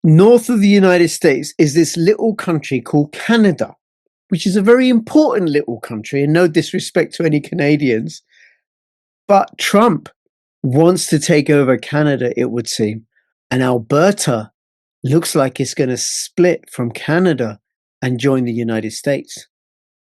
North of the United States is this little country called Canada, which is a very important little country, and no disrespect to any Canadians. But Trump wants to take over Canada, it would seem. And Alberta looks like it's going to split from Canada and join the United States.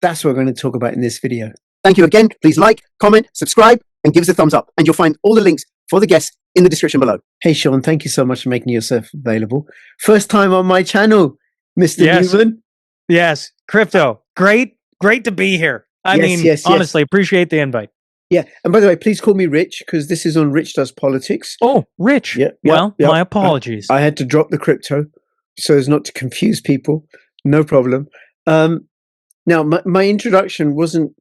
That's what we're going to talk about in this video. Thank you again. Please like, comment, subscribe, and give us a thumbs up. And you'll find all the links for the guests in the description below. Hey, Shaun, thank you so much for making yourself available. First time on my channel, Mr. Newman. Yes, Crypto. Great to be here. I mean, honestly, appreciate the invite. Yeah, and by the way, please call me Rich, because this is on Rich Does Politics. Oh, Rich. Yeah. Well, my apologies. I had to drop the crypto so as not to confuse people. No problem. Now, my introduction wasn't,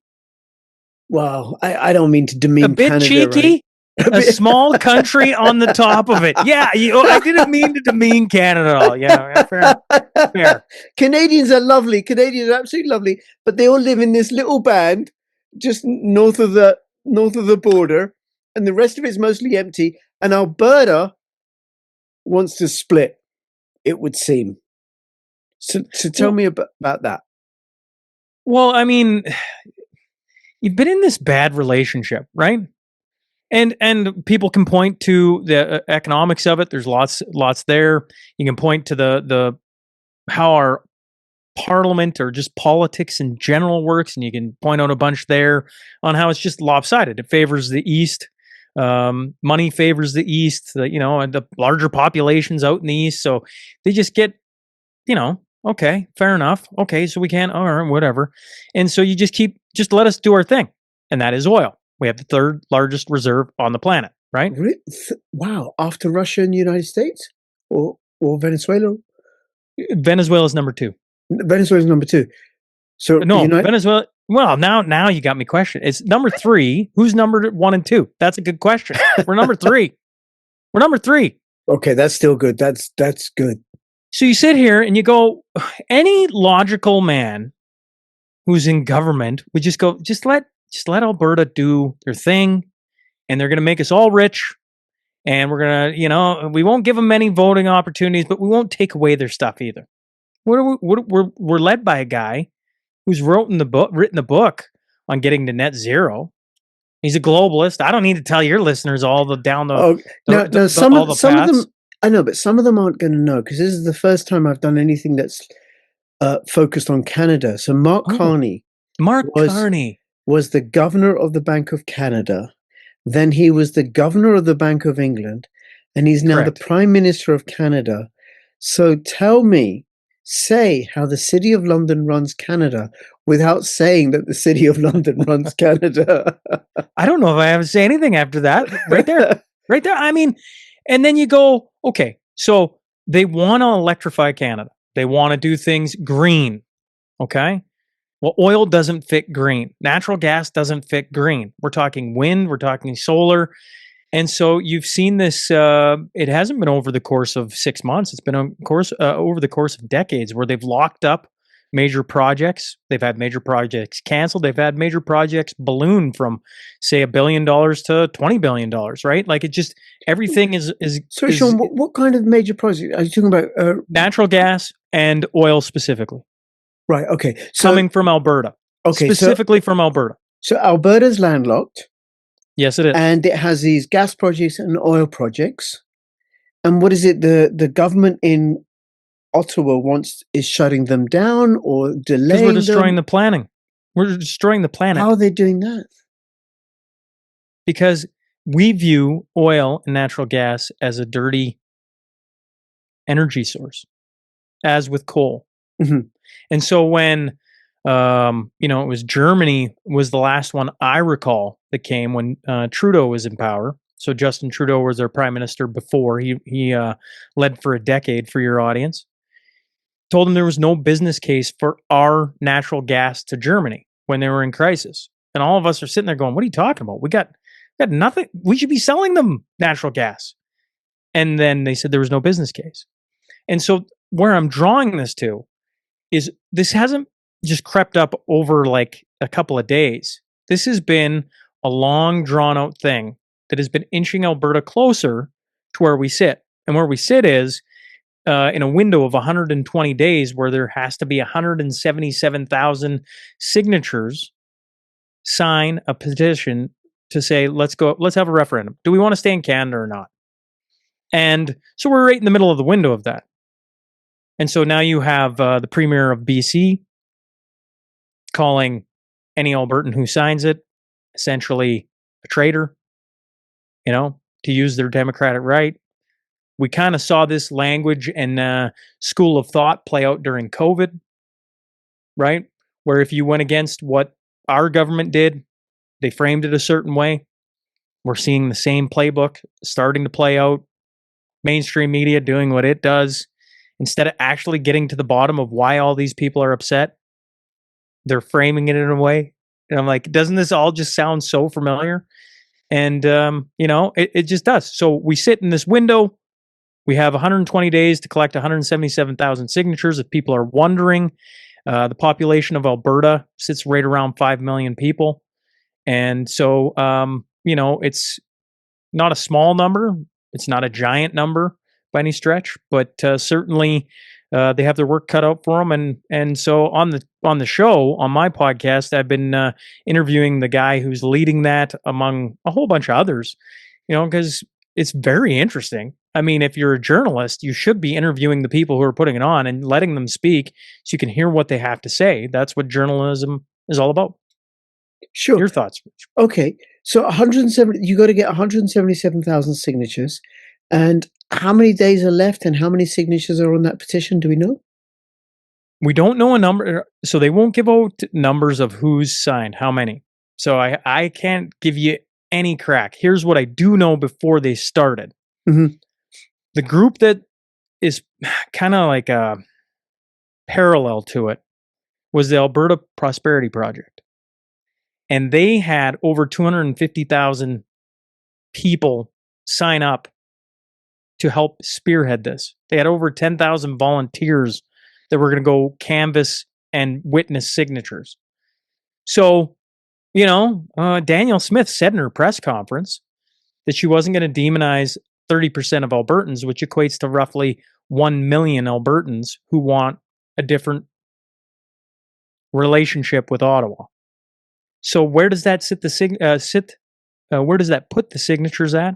well, I don't mean to demean Canada. A bit cheeky? Right? A small country on the top of it. Yeah, I didn't mean to demean Canada at all. Yeah, fair. Canadians are lovely. Canadians are absolutely lovely, but they all live in this little band just north of the border, and the rest of it's mostly empty. And Alberta wants to split, it would seem. So tell me about that. Well, I mean, you've been in this bad relationship, right? And people can point to the economics of it. There's lots there. You can point to the how our parliament or just politics in general works, and you can point out a bunch there on how it's just lopsided. It favors the East. Money favors the East. And the larger populations out in the East, so they just get, okay, fair enough. Okay, so we can't, all right, whatever. And so you just let us do our thing, and that is oil. We have the third largest reserve on the planet, right? Wow. After Russia and the United States? Or Venezuela? Venezuela is number 2. Venezuela is number 2. So no, Venezuela. Well, now you got me questioned. It's number 3. Who's number 1 and 2? That's a good question. We're number 3. We're number 3. Okay, that's still good. That's good. So you sit here and you go, any logical man who's in government would just go, just let Alberta do their thing, and they're going to make us all rich, and we're going to, we won't give them many voting opportunities, but we won't take away their stuff either. We're led by a guy who's written the book on getting to net zero. He's a globalist. I don't need to tell your listeners all the down the some of them. I know, but some of them aren't going to know, because this is the first time I've done anything that's focused on Canada. So Mark Carney was the governor of the Bank of Canada. Then he was the governor of the Bank of England, and he's now the Prime Minister of Canada. So say how the City of London runs Canada without saying that the City of London runs Canada. I don't know if I have to say anything after that. Right there. Right there. I mean, and then you go, okay, so they want to electrify Canada. They want to do things green. Okay. Well, oil doesn't fit green. Natural gas doesn't fit green. We're talking wind. We're talking solar. And so you've seen this. It hasn't been over the course of 6 months. It's been over the course of decades, where they've locked up major projects. They've had major projects canceled. They've had major projects balloon from, say, $1 billion to $20 billion, right? Like, it just, everything is. So, Shaun, what kind of major project are you talking about? Natural gas and oil specifically. Right. Okay. So, coming from Alberta. Okay. Specifically from Alberta. So Alberta's landlocked. Yes, it is. And it has these gas projects and oil projects. And what is it? The government in Ottawa is shutting them down or delaying them? Because we're destroying the planning. We're destroying the planet. How are they doing that? Because we view oil and natural gas as a dirty energy source, as with coal. Mm-hmm. And so when, it was Germany was the last one I recall that came when Trudeau was in power. So Justin Trudeau was their prime minister before. He led for a decade, for your audience. Told them there was no business case for our natural gas to Germany when they were in crisis. And all of us are sitting there going, what are you talking about? We got nothing. We should be selling them natural gas. And then they said there was no business case. And so where I'm drawing this to is this hasn't just crept up over like a couple of days. This has been a long, drawn-out thing that has been inching Alberta closer to where we sit. And where we sit is in a window of 120 days where there has to be 177,000 signatures sign a petition to say, let's have a referendum. Do we want to stay in Canada or not? And so we're right in the middle of the window of that. And so now you have the Premier of BC calling any Albertan who signs it essentially a traitor, to use their democratic right. We kind of saw this language and school of thought play out during COVID, right? Where if you went against what our government did, they framed it a certain way. We're seeing the same playbook starting to play out. Mainstream media doing what it does. Instead of actually getting to the bottom of why all these people are upset, they're framing it in a way. And I'm like, doesn't this all just sound so familiar? And, it just does. So we sit in this window. We have 120 days to collect 177,000 signatures. If people are wondering, the population of Alberta sits right around 5 million people. And so, it's not a small number. It's not a giant number by any stretch, but certainly they have their work cut out for them. And so on the show, on my podcast, I've been interviewing the guy who's leading that among a whole bunch of others, because it's very interesting. I mean, if you're a journalist, you should be interviewing the people who are putting it on and letting them speak so you can hear what they have to say. That's what journalism is all about. Sure. Your thoughts? Okay. So 170, you got to get 177,000 signatures. And how many days are left and how many signatures are on that petition? Do we know? We don't know a number. So they won't give out numbers of who's signed, how many. So I can't give you any crack. Here's what I do know before they started. Mm-hmm. The group that is kind of like a parallel to it was the Alberta Prosperity Project. And they had over 250,000 people sign up to help spearhead this. They had over 10,000 volunteers that were going to go canvass and witness signatures. So, Danielle Smith said in her press conference that she wasn't going to demonize 30% of Albertans, which equates to roughly 1 million Albertans who want a different relationship with Ottawa. So where does that where does that put the signatures at?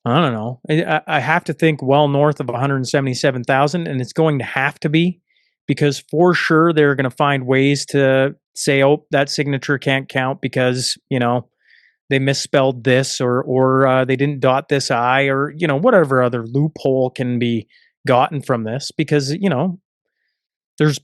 I don't know. I have to think well north of 177,000, and it's going to have to be because for sure they're going to find ways to say, oh, that signature can't count because, they misspelled this or they didn't dot this I or, whatever other loophole can be gotten from this because, there's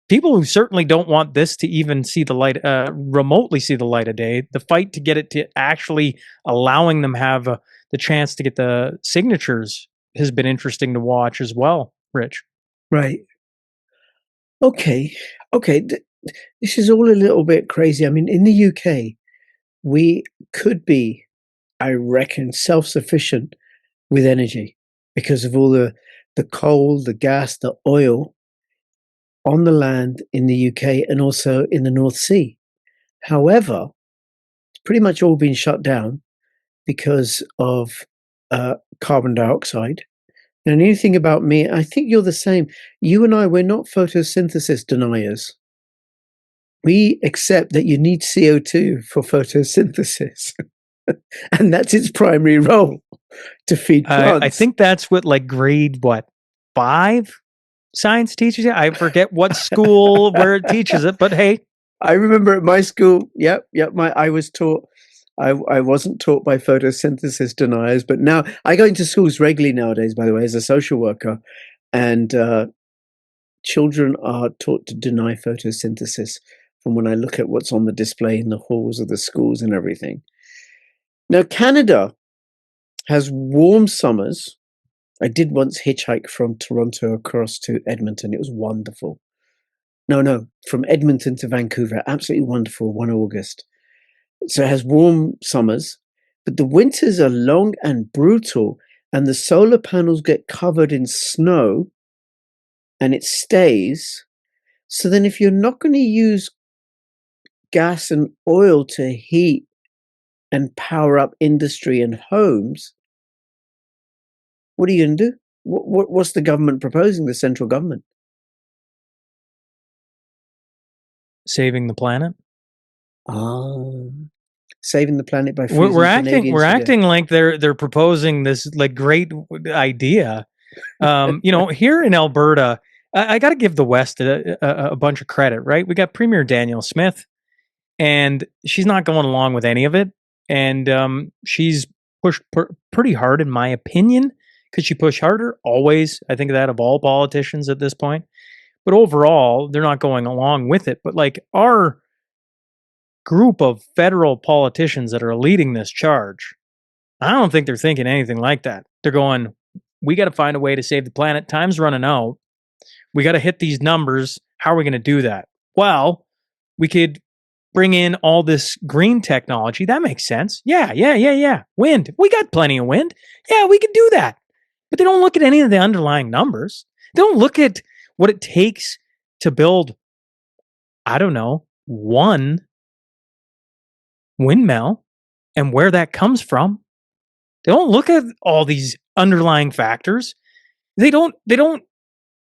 people who certainly don't want this to even see the light, remotely see the light of day. The fight to get it to actually allowing them have the chance to get the signatures has been interesting to watch as well, Rich. Right. Okay. This is all a little bit crazy. I mean, in the UK, we could be, I reckon, self-sufficient with energy because of all the coal, the gas, the oil on the land in the UK and also in the North Sea. However, it's pretty much all been shut down because of carbon dioxide. And anything about me, I think you're the same. You and I, we're not photosynthesis deniers. We accept that you need CO2 for photosynthesis. And that's its primary role, to feed plants. I think that's what grade 5 science teaches you. I forget what school where it teaches it, but hey. I remember at my school, I was taught, I wasn't taught by photosynthesis deniers, but now I go into schools regularly nowadays, by the way, as a social worker, and children are taught to deny photosynthesis from when I look at what's on the display in the halls of the schools and everything. Now, Canada has warm summers. I did once hitchhike from Toronto across to Edmonton. It was wonderful. No, from Edmonton to Vancouver, absolutely wonderful, 1 August. So it has warm summers, but the winters are long and brutal, and the solar panels get covered in snow, and it stays. So then if you're not going to use gas and oil to heat and power up industry and homes, what are you going to do? What's the government proposing, the central government? Saving the planet. Saving the planet by We're freezing acting Canadians we're to death. acting like they're proposing this like great idea. Here in Alberta, I got to give the West a bunch of credit, right? We got Premier Danielle Smith, and she's not going along with any of it, and she's pushed pretty hard, in my opinion. Could she push harder? Always. I think that of all politicians at this point. But overall, they're not going along with it. But like our group of federal politicians that are leading this charge, I don't think they're thinking anything like that. They're going, we got to find a way to save the planet. Time's running out. We got to hit these numbers. How are we going to do that? Well, we could bring in all this green technology. That makes sense. Yeah. Wind. We got plenty of wind. Yeah, we could do that. But they don't look at any of the underlying numbers. They don't look at what it takes to build, I don't know, one windmill and where that comes from. They don't look at all these underlying factors. They don't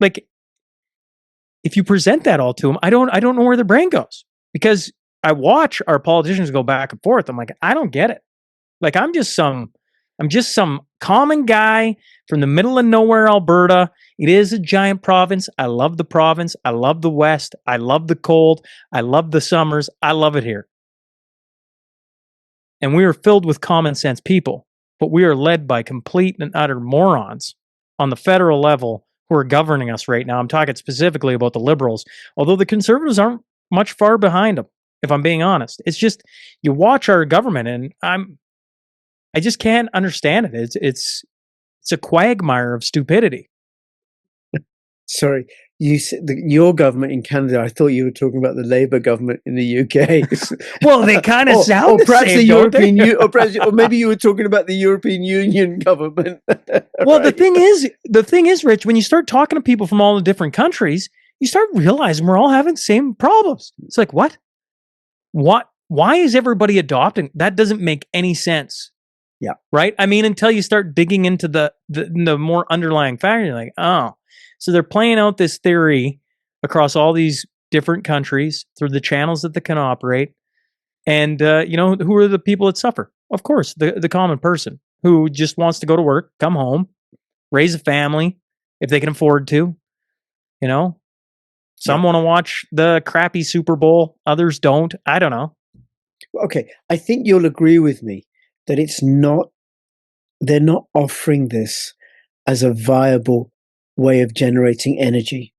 like, if you present that all to them, I don't know where their brain goes, because I watch our politicians go back and forth. I'm like, I don't get it. Like, I'm just some common guy from the middle of nowhere, Alberta. It is a giant province. I love the province. I love the West. I love the cold. I love the summers. I love it here. And we are filled with common sense people, but we are led by complete and utter morons on the federal level who are governing us right now. I'm talking specifically about the Liberals, although the Conservatives aren't much far behind them, if I'm being honest. It's just, you watch our government and I just can't understand it. It's a quagmire of stupidity. Sorry, you said your government in Canada. I thought you were talking about the Labour government in the UK. Well, they kind of sound or perhaps the same, the European, or maybe you were talking about the European Union government. Well, right. the thing is, Rich, when you start talking to people from all the different countries, you start realizing we're all having the same problems. It's like, what? Why is everybody adopting? That doesn't make any sense. Yeah. Right. I mean, until you start digging into the more underlying factors, you're like, oh. So they're playing out this theory across all these different countries through the channels that they can operate. And, who are the people that suffer? Of course, the common person who just wants to go to work, come home, raise a family if they can afford to. Some want to watch the crappy Super Bowl. Others don't. I don't know. Okay. I think you'll agree with me that they're not offering this as a viable way of generating energy.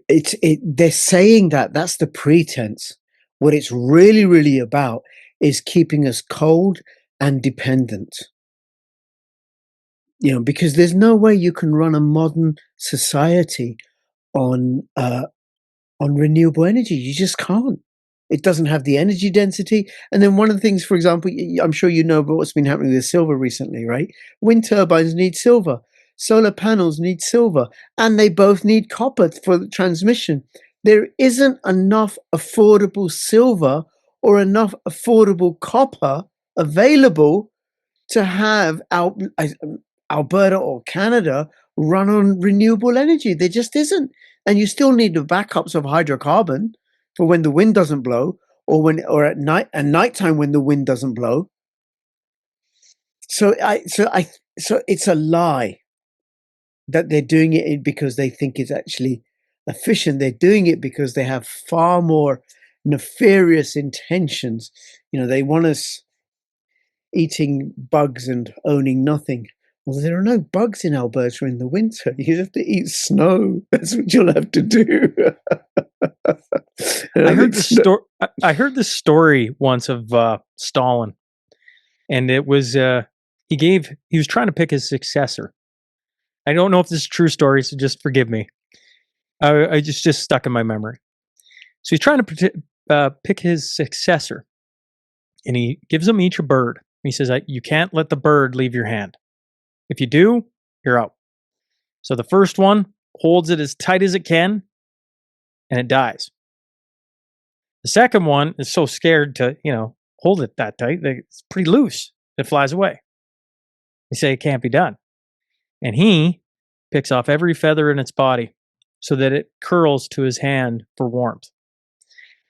They're saying that's the pretense. What it's really, really about is keeping us cold and dependent. Because there's no way you can run a modern society on renewable energy. You just can't. It doesn't have the energy density. And then one of the things, for example, I'm sure you know about what's been happening with silver recently, right? Wind turbines need silver. Solar panels need silver, and they both need copper for the transmission. There isn't enough affordable silver or enough affordable copper available to have Alberta or Canada run on renewable energy. There just isn't. And you still need the backups of hydrocarbon for when the wind doesn't blow, or at nighttime when the wind doesn't blow. So it's a lie that they're doing it because they think it's actually efficient. They're doing it because they have far more nefarious intentions. They want us eating bugs and owning nothing. Well, there are no bugs in Alberta in the winter. You have to eat snow. That's what you'll have to do. I heard this story once of Stalin, and it was he was trying to pick his successor. I don't know if this is a true story, so just forgive me. I just stuck in my memory. So he's trying to pick his successor, and he gives them each a bird. He says, you can't let the bird leave your hand. If you do, you're out. So the first one holds it as tight as it can, and it dies. The second one is so scared to, hold it that tight that it's pretty loose. It flies away. They say it can't be done. and he picks off every feather in its body so that it curls to his hand for warmth.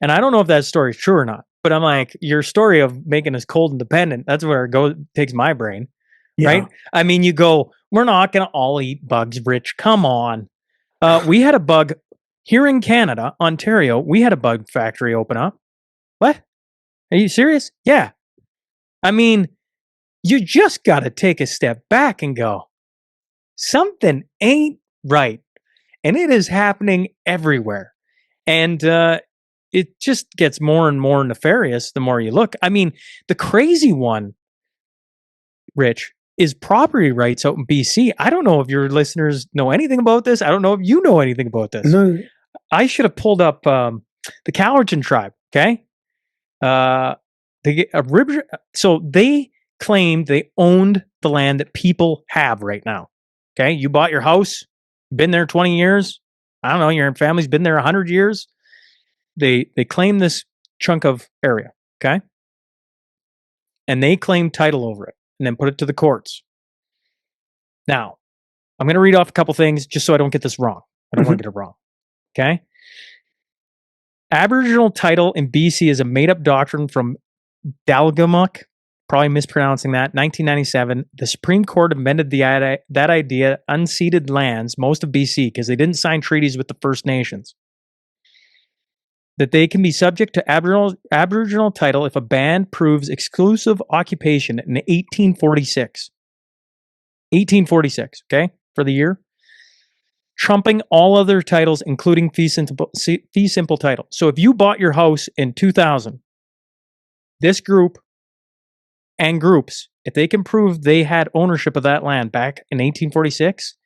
And I don't know if that story is true or not, but I'm like, your story of making us cold and dependent, that's where it takes my brain, right? I mean, you go, we're not going to all eat bugs, Rich. Come on. We had a bug here in Canada, Ontario. We had a bug factory open up. What? Are you serious? Yeah. I mean, you just got to take a step back and go, something ain't right. And it is happening everywhere. And it just gets more and more nefarious the more you look. I mean, the crazy one, Rich, is property rights out in BC. I don't know if your listeners know anything about this. I don't know if you know anything about this. No. I should have pulled up the Cowichan tribe, okay? So they claimed they owned the land that people have right now, okay? You bought your house, been there 20 years. I don't know, your family's been there 100 years. They claim this chunk of area, okay? And they claim title over it and then put it to the courts. Now, I'm going to read off a couple things just so I don't get this wrong. I don't want to get it wrong, okay? Aboriginal title in BC is a made-up doctrine from Dalgamuk, probably mispronouncing that, 1997. The Supreme Court amended that idea, unceded lands, most of BC, because they didn't sign treaties with the First Nations, that they can be subject to Aboriginal title if a band proves exclusive occupation in 1846. 1846, okay, for the year, trumping all other titles, including fee simple title. So if you bought your house in 2000, this group and groups, if they can prove they had ownership of that land back in 1846,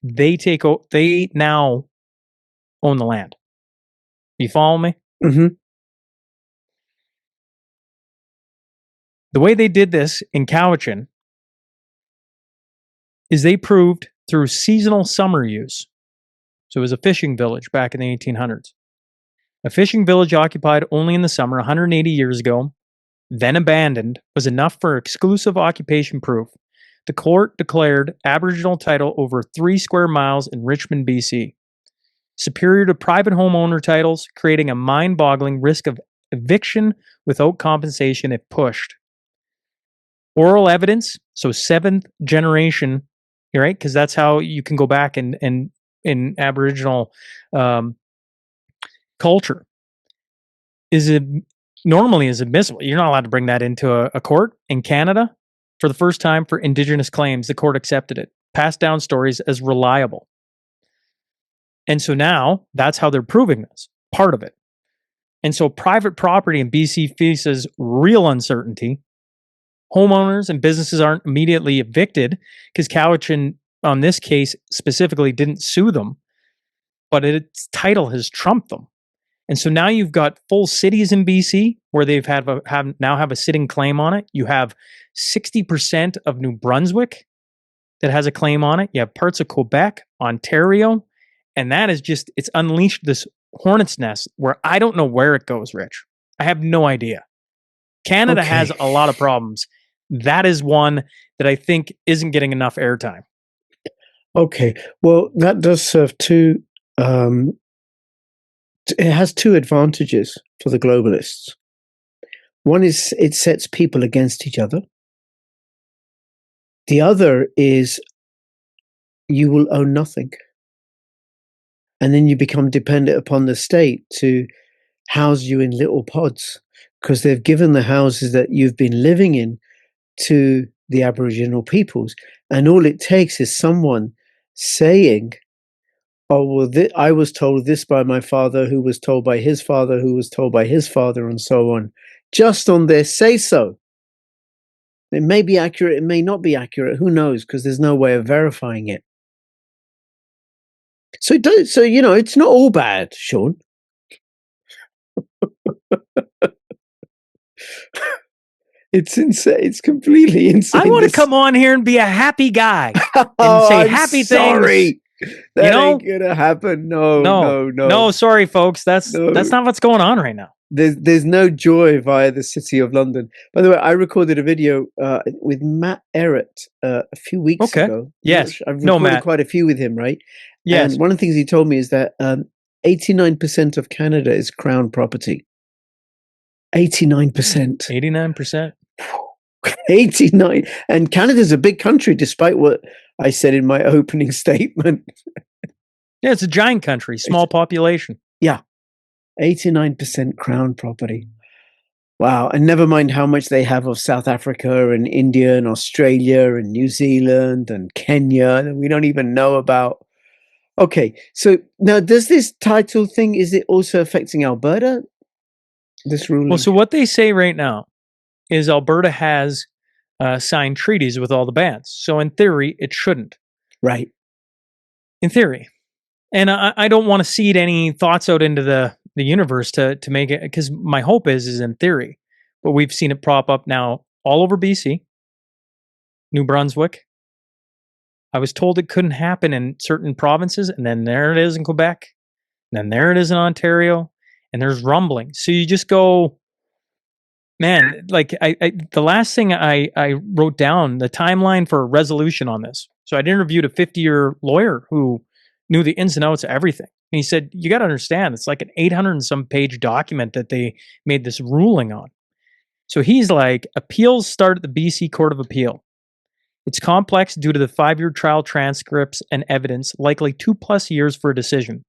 they now own the land. You follow me? Mm-hmm. The way they did this in Cowichan is they proved through seasonal summer use. So it was a fishing village back in the 1800s. A fishing village occupied only in the summer 180 years ago, then abandoned, was enough for exclusive occupation proof. The court declared Aboriginal title over 3 square miles in Richmond, BC, superior to private homeowner titles, creating a mind-boggling risk of eviction without compensation if pushed. Oral evidence, so 7th generation, right? Because that's how you can go back and in Aboriginal culture normally is admissible. You're not allowed to bring that into a court. In Canada, for the first time for Indigenous claims, the court accepted it, passed down stories as reliable. And so now that's how they're proving this, part of it. And so private property in BC faces real uncertainty. Homeowners and businesses aren't immediately evicted because Cowichan, on this case specifically, didn't sue them, but its title has trumped them. And so now you've got full cities in BC where they've now have a sitting claim on it. You have 60% of New Brunswick that has a claim on it. You have parts of Quebec, Ontario, and that is just, it's unleashed this hornet's nest where I don't know where it goes, Rich. I have no idea. Canada has a lot of problems. That is one that I think isn't getting enough airtime. Okay. Well, that does serve two. It has two advantages for the globalists. One is it sets people against each other. The other is you will own nothing. And then you become dependent upon the state to house you in little pods because they've given the houses that you've been living in to the Aboriginal peoples. And all it takes is someone saying, oh, well, I was told this by my father, who was told by his father, who was told by his father, and so on. Just on their say-so. It may be accurate, it may not be accurate. Who knows? Because there's no way of verifying it. So it does. So it's not all bad, Shaun. It's insane. It's completely insane. I want to come on here and be a happy guy and say I'm happy sorry. things. That ain't gonna happen. No. Sorry, folks. That's not what's going on right now. There's no joy via the City of London. By the way, I recorded a video with Matt Errett a few weeks Okay. ago. Yes. I've No, recorded Matt. quite a few with him, right? Yes. And one of the things he told me is that 89% of Canada is Crown property. 89%. 89%. 89. And Canada's a big country, despite what I said in my opening statement. Yeah, it's a giant country, small population. Yeah. 89% Crown property. Wow. And never mind how much they have of South Africa and India and Australia and New Zealand and Kenya that we don't even know about. Okay. So now, does this title thing, is it also affecting Alberta? This ruling? Well, so what they say right now is Alberta has signed treaties with all the bands. So in theory, it shouldn't. Right. In theory. And I don't want to seed any thoughts out into the universe to make it, because my hope is in theory. But we've seen it prop up now all over BC, New Brunswick. I was told it couldn't happen in certain provinces, and then there it is in Quebec, and then there it is in Ontario, and there's rumbling. So you just go, man, like the last thing I wrote down, the timeline for a resolution on this. So I'd interviewed a 50-year lawyer who knew the ins and outs of everything. And he said, you got to understand, it's like an 800 and some page document that they made this ruling on. So he's like, appeals start at the BC Court of Appeal. It's complex due to the 5-year trial transcripts and evidence, likely 2+ years for a decision.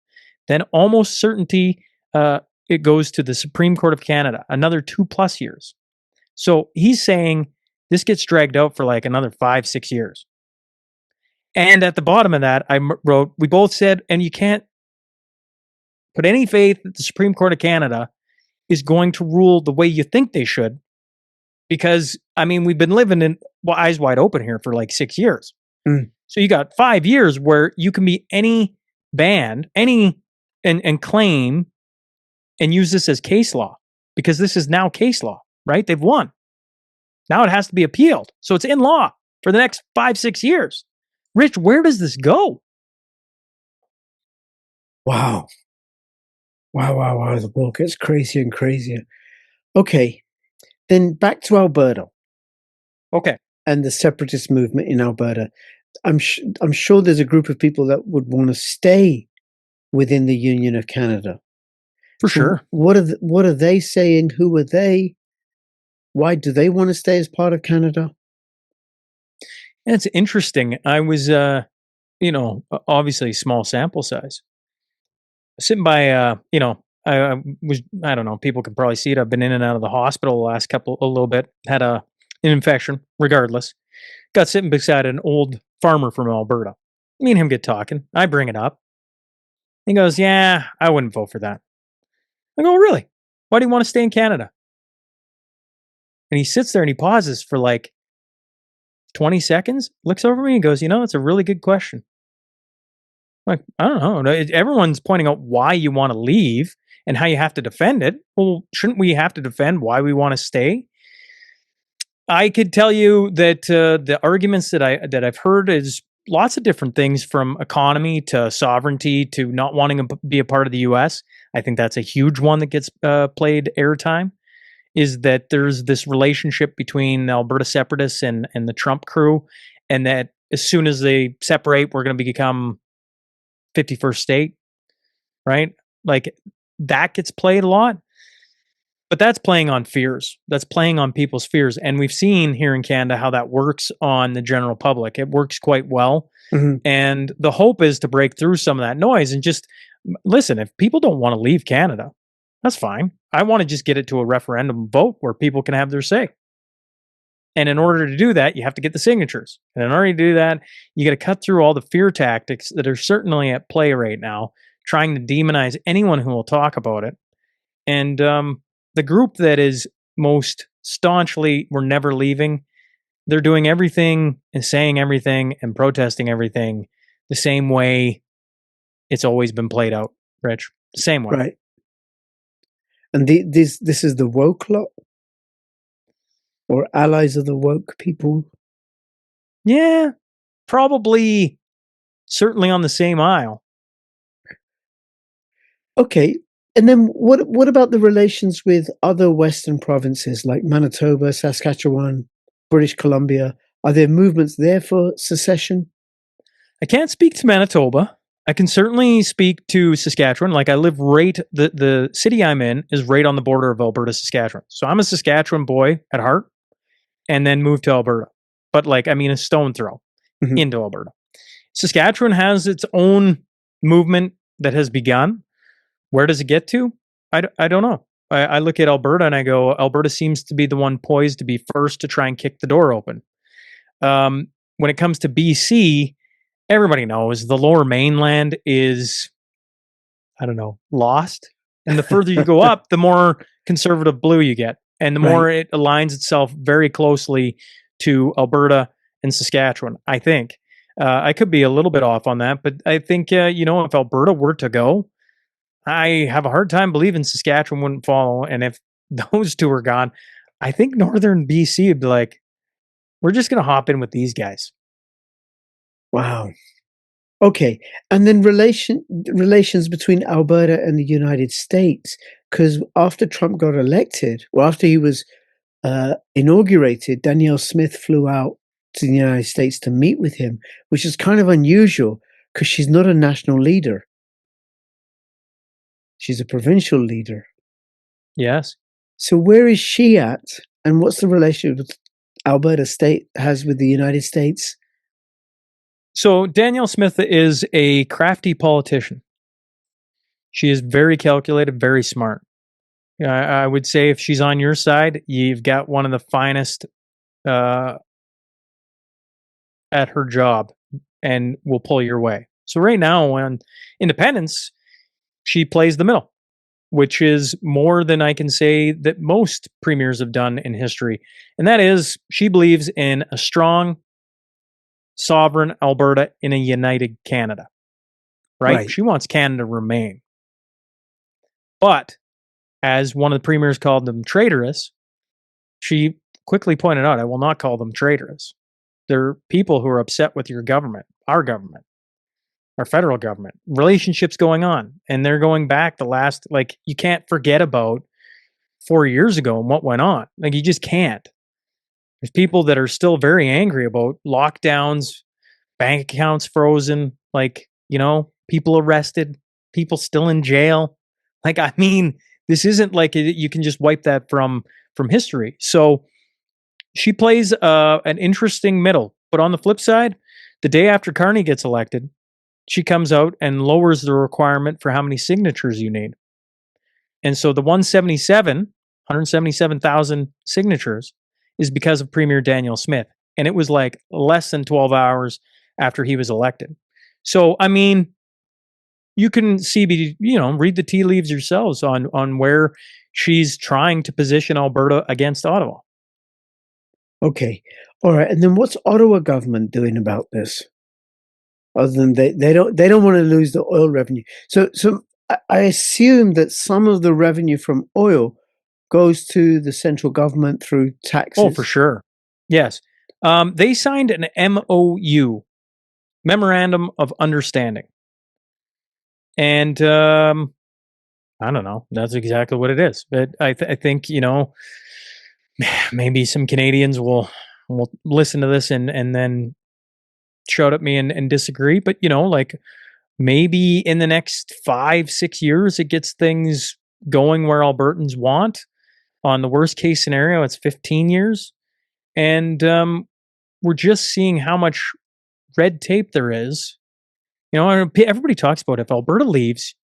Then almost certainty it goes to the Supreme Court of Canada, another 2+ years. So he's saying this gets dragged out for like another 5-6 years. And at the bottom of that, I wrote, we both said, and you can't put any faith that the Supreme Court of Canada is going to rule the way you think they should. Because, I mean, we've been living in eyes wide open here for like 6 years. Mm. So you got 5 years where you can be any band, and claim and use this as case law, because this is now case law, right? They've won. Now it has to be appealed. So it's in law for the next 5-6 years. Rich, where does this go? Wow. Wow. The world gets crazier and crazier. Okay. Then back to Alberta. Okay. And the separatist movement in Alberta. I'm sure there's a group of people that would want to stay within the Union of Canada. For sure. What are they saying? Who are they? Why do they want to stay as part of Canada? It's interesting. I was, obviously small sample size. Sitting by, I don't know, people can probably see it. I've been in and out of the hospital the last a little bit, had an infection, regardless. Got sitting beside an old farmer from Alberta. Me and him get talking. I bring it up. He goes, yeah, I wouldn't vote for that. I go, really? Why do you want to stay in Canada? And he sits there and he pauses for like 20 seconds, looks over me and goes, it's a really good question. I'm like, I don't know. Everyone's pointing out why you want to leave and how you have to defend it. Well, shouldn't we have to defend why we want to stay? I could tell you that the arguments that I've heard is lots of different things, from economy to sovereignty to not wanting to be a part of the U.S. I think that's a huge one that gets played airtime, is that there's this relationship between the Alberta separatists and the Trump crew, and that as soon as they separate, we're going to become 51st state, right? Like that gets played a lot. But that's playing on fears. That's playing on people's fears. And we've seen here in Canada how that works on the general public. It works quite well. Mm-hmm. And the hope is to break through some of that noise and just listen, if people don't want to leave Canada, that's fine. I want to just get it to a referendum vote where people can have their say. And in order to do that, you have to get the signatures. And in order to do that, you got to cut through all the fear tactics that are certainly at play right now, trying to demonize anyone who will talk about it. And the group that is most staunchly, we're never leaving, they're doing everything and saying everything and protesting everything the same way it's always been played out, Rich. The same way. Right. And this is the woke lot? Or allies of the woke people? Yeah, probably, certainly on the same aisle. Okay. And then what about the relations with other Western provinces like Manitoba, Saskatchewan, British Columbia? Are there movements there for secession? I can't speak to Manitoba. I can certainly speak to Saskatchewan. Like I live the city I'm in is right on the border of Alberta, Saskatchewan. So I'm a Saskatchewan boy at heart and then moved to Alberta. But like, I mean, a stone throw Mhm. into Alberta. Saskatchewan has its own movement that has begun. Where does it get to? I don't know. I look at Alberta and I go, Alberta seems to be the one poised to be first to try and kick the door open. When it comes to BC, everybody knows the lower mainland is, I don't know, lost. And the further you go up, the more conservative blue you get. And the Right. more it aligns itself very closely to Alberta and Saskatchewan, I think. I could be a little bit off on that, but I think, if Alberta were to go, I have a hard time believing Saskatchewan wouldn't follow. And if those two are gone, I think northern BC would be like, we're just going to hop in with these guys. Wow. Okay. And then relations between Alberta and the United States, because after Trump got elected, or after he was inaugurated, Danielle Smith flew out to the United States to meet with him, which is kind of unusual because she's not a national leader. She's a provincial leader. Yes. So where is she at? And what's the relationship Alberta state has with the United States? So Danielle Smith is a crafty politician. She is very calculated, very smart. I would say if she's on your side, you've got one of the finest uh, at her job and will pull your way. So right now on independence, she plays the middle, which is more than I can say that most premiers have done in history. And that is she believes in a strong, sovereign Alberta in a united Canada, right? Right. She wants Canada to remain. But as one of the premiers called them traitorous, she quickly pointed out, I will not call them traitorous. They're people who are upset with your government, our federal government, relationships going on. And they're going back the last, like, you can't forget about 4 years ago and what went on. Like, you just can't. There's people that are still very angry about lockdowns, bank accounts frozen, like, people arrested, people still in jail. Like, I mean, this isn't like you can just wipe that from history. So she plays an interesting middle. But on the flip side, the day after Carney gets elected, she comes out and lowers the requirement for how many signatures you need. And so the 177,000 signatures is because of Premier Danielle Smith. And it was like less than 12 hours after he was elected. So, I mean, you can read the tea leaves yourselves on where she's trying to position Alberta against Ottawa. Okay. All right. And then what's Ottawa government doing about this? Other than they don't want to lose the oil revenue. So I assume that some of the revenue from oil goes to the central government through taxes. Oh, for sure. Yes. They signed an MOU, Memorandum of Understanding. And I don't know. That's exactly what it is. But I think, maybe some Canadians will listen to this and then shout at me and disagree. But, like maybe in the next 5-6 years, it gets things going where Albertans want. On the worst case scenario, it's 15 years. And we're just seeing how much red tape there is. Everybody talks about if Alberta leaves,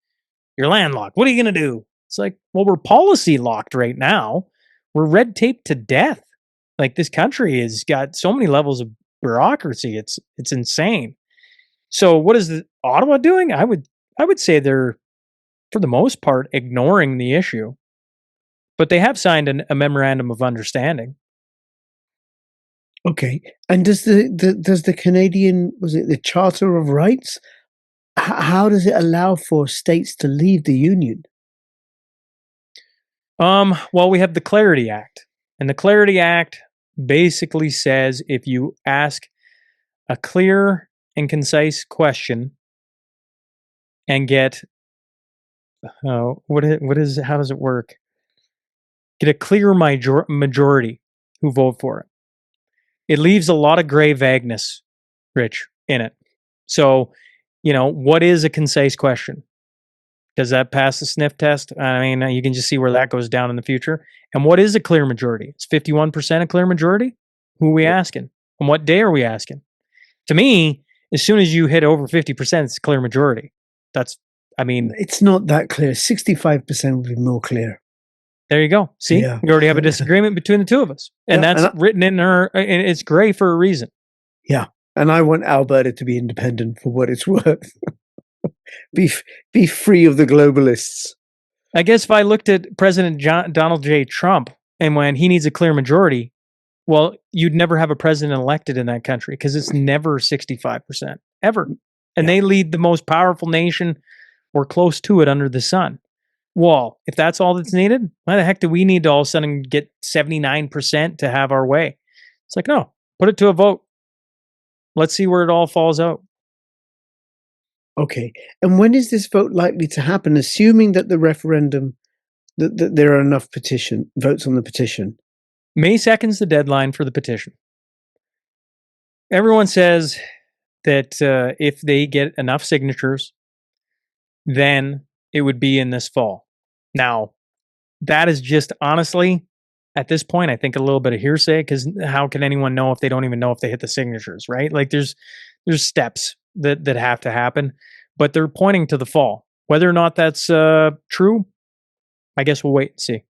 you're landlocked. What are you going to do? It's like, well, we're policy locked right now. We're red taped to death. Like, this country has got so many levels of bureaucracy. It's insane. So what is Ottawa doing? I would say they're, for the most part, ignoring the issue. But they have signed a memorandum of understanding. Okay. And does the Canadian, was it the Charter of Rights? How does it allow for states to leave the union? Well, we have the Clarity Act. And the Clarity Act basically says if you ask a clear and concise question and get how does it work? Get a clear majority who vote for it. It leaves a lot of gray vagueness, Rich, in it. So, what is a concise question? Does that pass the sniff test? I mean, you can just see where that goes down in the future. And what is a clear majority? It's 51% a clear majority? Who are we asking? On what day are we asking? To me, as soon as you hit over 50%, it's a clear majority. It's not that clear. 65% would be more clear. There you go. See, Yeah. We already have a disagreement between the two of us. And that's written in her, and it's gray for a reason. Yeah. And I want Alberta to be independent for what it's worth. be free of the globalists. I guess if I looked at President Donald J. Trump and when he needs a clear majority, well, you'd never have a president elected in that country because it's never 65%, ever. And they lead the most powerful nation or close to it under the sun. Well, if that's all that's needed, why the heck do we need to all of a sudden get 79% to have our way? It's like, no, put it to a vote. Let's see where it all falls out. Okay. And when is this vote likely to happen, assuming that the referendum, that there are enough votes on the petition? May 2nd is the deadline for the petition. Everyone says that if they get enough signatures, then it would be in this fall. Now, that is just honestly, at this point, I think a little bit of hearsay, because how can anyone know if they don't even know if they hit the signatures, right? Like there's steps that have to happen, but they're pointing to the fall. Whether or not that's true, I guess we'll wait and see.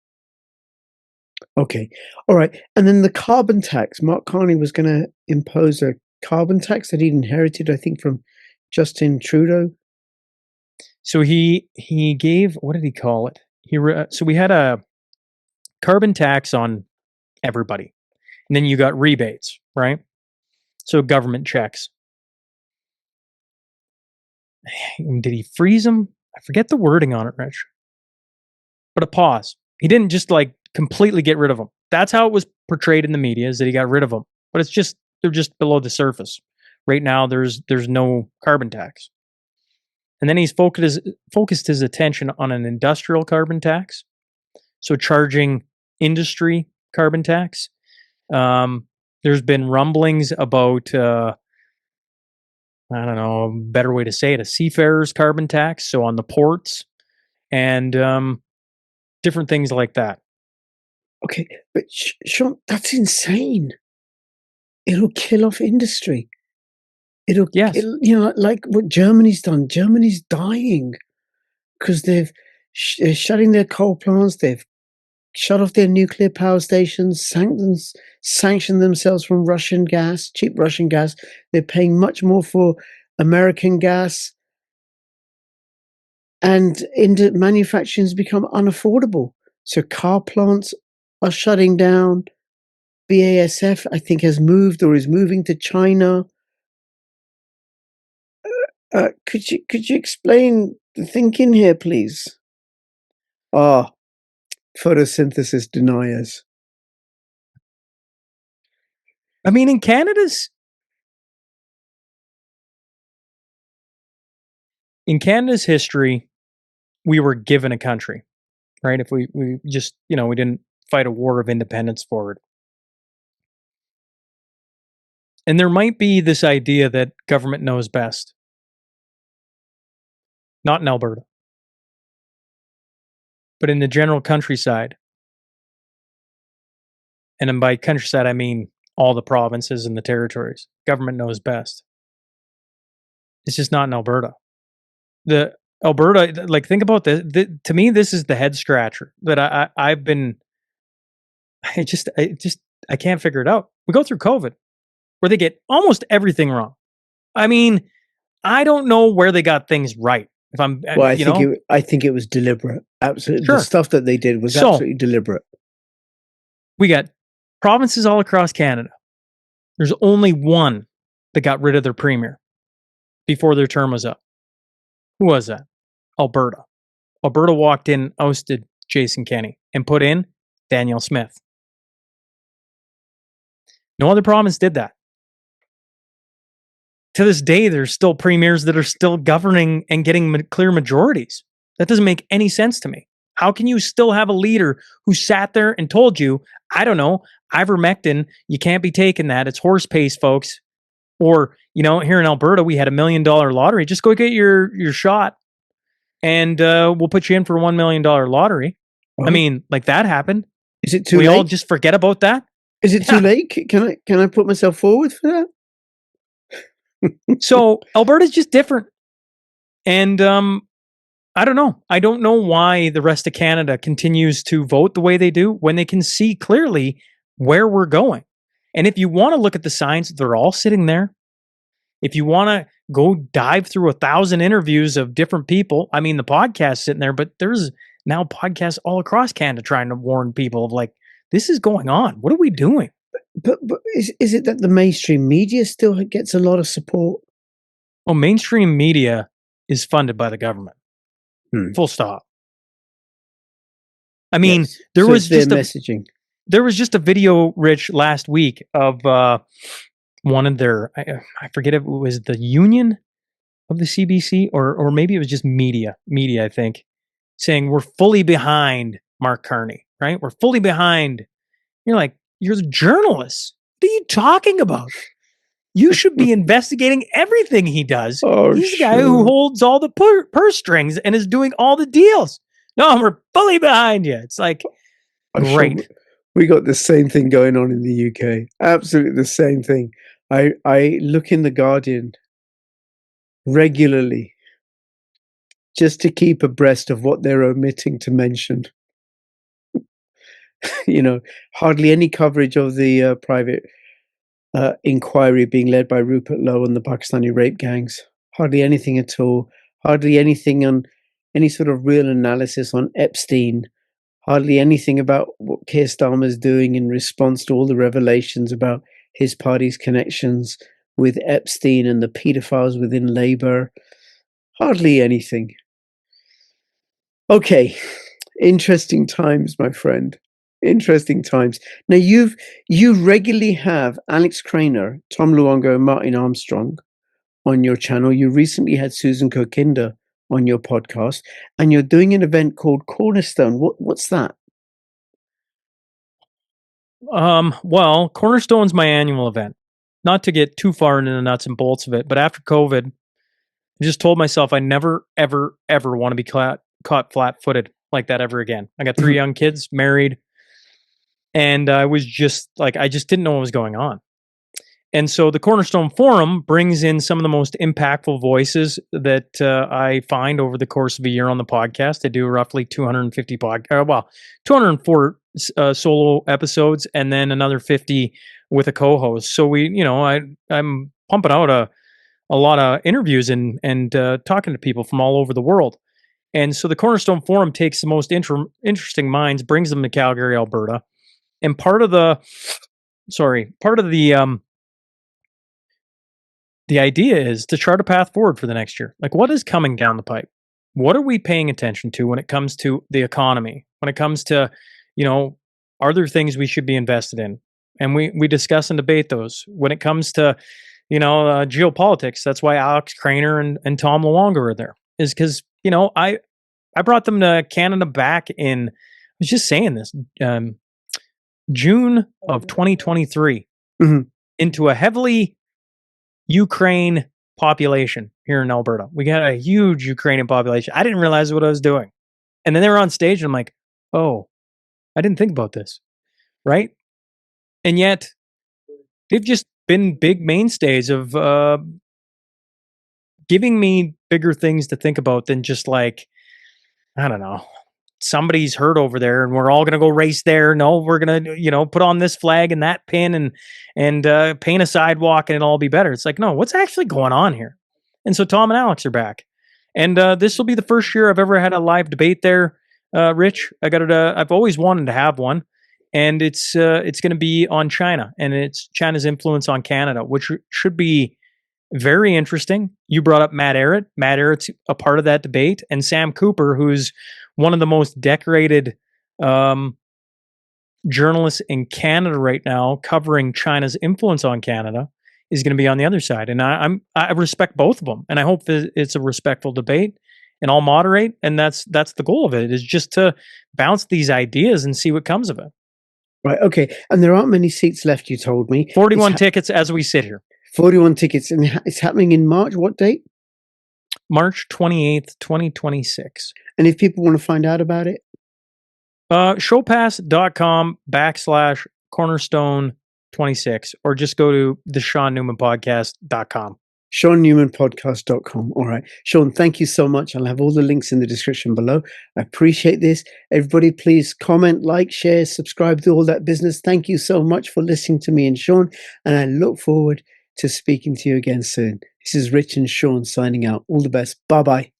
Okay. All right. And then the carbon tax. Mark Carney was going to impose a carbon tax that he'd inherited, I think, from Justin Trudeau. So he gave, what did he call it? So we had a carbon tax on everybody. And then you got rebates, right? So government checks. Did he freeze them? I forget the wording on it, Rich. But a pause. He didn't just like completely get rid of them. That's how it was portrayed in the media, is that he got rid of them. But they're just below the surface. Right now, there's no carbon tax. And then he's focused his attention on an industrial carbon tax. So charging industry carbon tax. There's been rumblings about, I don't know, a better way to say it, a seafarer's carbon tax. So on the ports and different things like that. Okay, but Shaun, that's insane. It'll kill off industry. It'll, like what Germany's done. Germany's dying because they're shutting their coal plants. They've shut off their nuclear power stations, sanctioned themselves from Russian gas, cheap Russian gas. They're paying much more for American gas. And manufacturing has become unaffordable. So car plants are shutting down. BASF, I think, has moved or is moving to China. Could you explain the thinking here, please? Photosynthesis deniers. I mean, in Canada's history, we were given a country, right? If we just, we didn't fight a war of independence for it. And there might be this idea that government knows best. Not in Alberta. But in the general countryside. And by countryside, I mean all the provinces and the territories. Government knows best. It's just not in Alberta. The Alberta, like, think about this. To me, this is the head scratcher that I can't figure it out. We go through COVID where they get almost everything wrong. I mean, I don't know where they got things right. If I'm, well, I think it was deliberate. Absolutely, sure. The stuff that they did was absolutely deliberate. We got provinces all across Canada. There's only one that got rid of their premier before their term was up. Who was that? Alberta. Alberta walked in, ousted Jason Kenney, and put in Danielle Smith. No other province did that. To this day, there's still premiers that are still governing and getting clear majorities. That doesn't make any sense to me. How can you still have a leader who sat there and told you, I don't know, ivermectin, you can't be taking that. It's horse paste, folks. Or, here in Alberta, we had $1 million lottery. Just go get your shot and we'll put you in for a $1 million lottery. I mean, like that happened. Is it too late? We all just forget about that? Is it too late? Can I put myself forward for that? So Alberta's just different. And I don't know. I don't know why the rest of Canada continues to vote the way they do when they can see clearly where we're going. And if you want to look at the signs, they're all sitting there. If you want to go dive through 1,000 interviews of different people, I mean, the podcast's sitting there, but there's now podcasts all across Canada trying to warn people of like, this is going on. What are we doing? But is it that the mainstream media still gets a lot of support? Well, mainstream media is funded by the government. Full stop. I mean, Yes. there So was it's their just messaging. there was just a video, Rich, last week of one of their, I forget if it was the union of the CBC or maybe it was just media, I think, saying we're fully behind Mark Carney, right? We're fully behind. You're like, you're the journalist. What are you talking about? You should be investigating everything he does. Oh, He's the guy who holds all the purse strings and is doing all the deals. No, we're fully behind you. It's like, great. Sure we got the same thing going on in the UK. Absolutely the same thing. I look in the Guardian regularly just to keep abreast of what they're omitting to mention. Hardly any coverage of the private inquiry being led by Rupert Lowe on the Pakistani rape gangs. Hardly anything at all. Hardly anything on any sort of real analysis on Epstein. Hardly anything about what Keir Starmer's doing in response to all the revelations about his party's connections with Epstein and the paedophiles within Labour. Hardly anything. Okay, interesting times, my friend. Interesting times. Now you regularly have Alex Craner, Tom Luongo, and Martin Armstrong on your channel. You recently had Susan Kokinda on your podcast, and you're doing an event called Cornerstone. What's that? Well, Cornerstone's my annual event. Not to get too far into the nuts and bolts of it, but after COVID, I just told myself I never, ever, ever want to be caught flat-footed like that ever again. I got 3 young kids, married, and I was just like, I just didn't know what was going on. And so the Cornerstone Forum brings in some of the most impactful voices that I find over the course of a year on the podcast. I do roughly 204 solo episodes, and then another 50 with a co-host. So I'm pumping out a lot of interviews and talking to people from all over the world. And so the Cornerstone Forum takes the most interesting minds, brings them to Calgary, Alberta, and part of the idea is to chart a path forward for the next year. Like, what is coming down the pipe? What are we paying attention to when it comes to the economy? When it comes to, are there things we should be invested in? And we discuss and debate those. When it comes to, geopolitics, that's why Alex Craner and Tom Luongo are there. Is because, I brought them to Canada back in, I was just saying this, June of 2023 into a heavily Ukraine population here in Alberta. We got a huge Ukrainian population. I didn't realize what I was doing. And then they were on stage and I'm like, oh, I didn't think about this. Right? And yet they've just been big mainstays of giving me bigger things to think about than just like, I don't know, somebody's hurt over there and we're all going to go race there. No, we're going to, put on this flag and that pin and paint a sidewalk and it'll all be better. It's like, no, what's actually going on here? And so Tom and Alex are back. And this will be the first year I've ever had a live debate there, Rich. I've always wanted to have one. And it's going to be on China and it's China's influence on Canada, which should be very interesting. You brought up Matt Ehret. Matt Ehret's a part of that debate. And Sam Cooper, who's one of the most decorated journalists in Canada right now, covering China's influence on Canada, is going to be on the other side. And I respect both of them. And I hope that it's a respectful debate. and I'll moderate. And that's the goal of it, is just to bounce these ideas and see what comes of it. Right. Okay. And there aren't many seats left, you told me. 41 tickets as we sit here. 41 tickets. And it's happening in March. What date? March 28th, 2026. And if people want to find out about it? Showpass.com/Cornerstone 26, or just go to the ShaunNewmanPodcast.com. ShaunNewmanPodcast.com. All right. Shaun, thank you so much. I'll have all the links in the description below. I appreciate this. Everybody, please comment, like, share, subscribe, do all that business. Thank you so much for listening to me and Shaun, and I look forward to speaking to you again soon. This is Rich and Shaun signing out. All the best. Bye-bye.